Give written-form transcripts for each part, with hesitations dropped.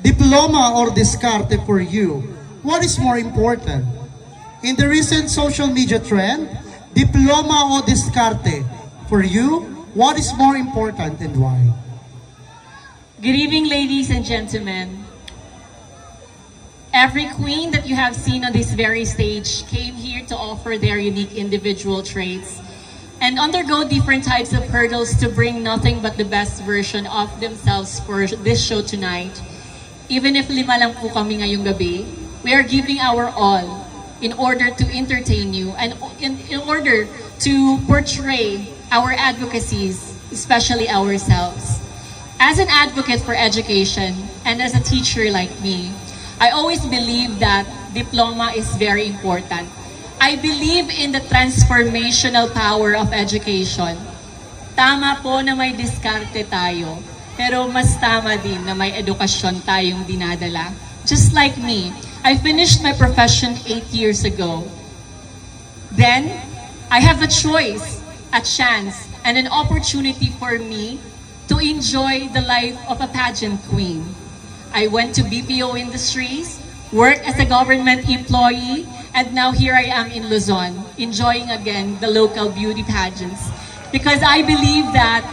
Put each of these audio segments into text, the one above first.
Diploma or diskarte for you? What is more important? In the recent social media trend, diploma or diskarte for you? What is more important and why? Good evening, ladies and gentlemen. Every queen that you have seen on this very stage came here to offer their unique individual traits and undergo different types of hurdles to bring nothing but the best version of themselves for this show tonight. Even if lima lang po kami ngayong gabi, we are giving our all in order to entertain you and in order to portray our advocacies, especially ourselves. As an advocate for education and as a teacher like me, I always believe that diploma is very important. I believe in the transformational power of education. Tama po na may diskarte tayo, pero mas tama din na may edukasyon tayong dinadala. Just like me, I finished my profession 8 years ago. Then, I have a choice, a chance, and an opportunity for me to enjoy the life of a pageant queen. I went to BPO industries, worked as a government employee, and now here I am in Luzon, enjoying again the local beauty pageants. Because I believe that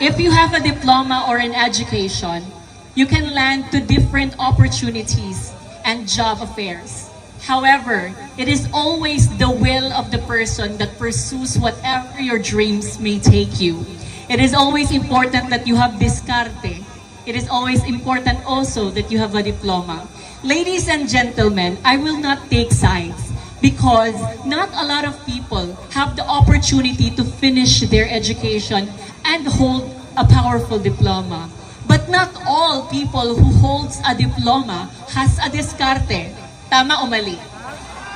if you have a diploma or an education, you can land to different opportunities and job affairs. However, it is always the will of the person that pursues whatever your dreams may take you. It is always important that you have diskarte. It is always important also that you have a diploma. Ladies and gentlemen, I will not take sides because not a lot of people have the opportunity to finish their education and hold a powerful diploma. But not all people who holds a diploma has a diskarte. Tama o mali?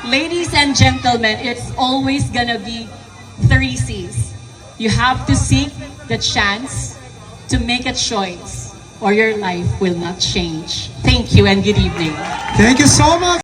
Ladies and gentlemen, it's always gonna be 3 C's. You have to seek the chance to make a choice or your life will not change. Thank you and good evening. Thank you so much.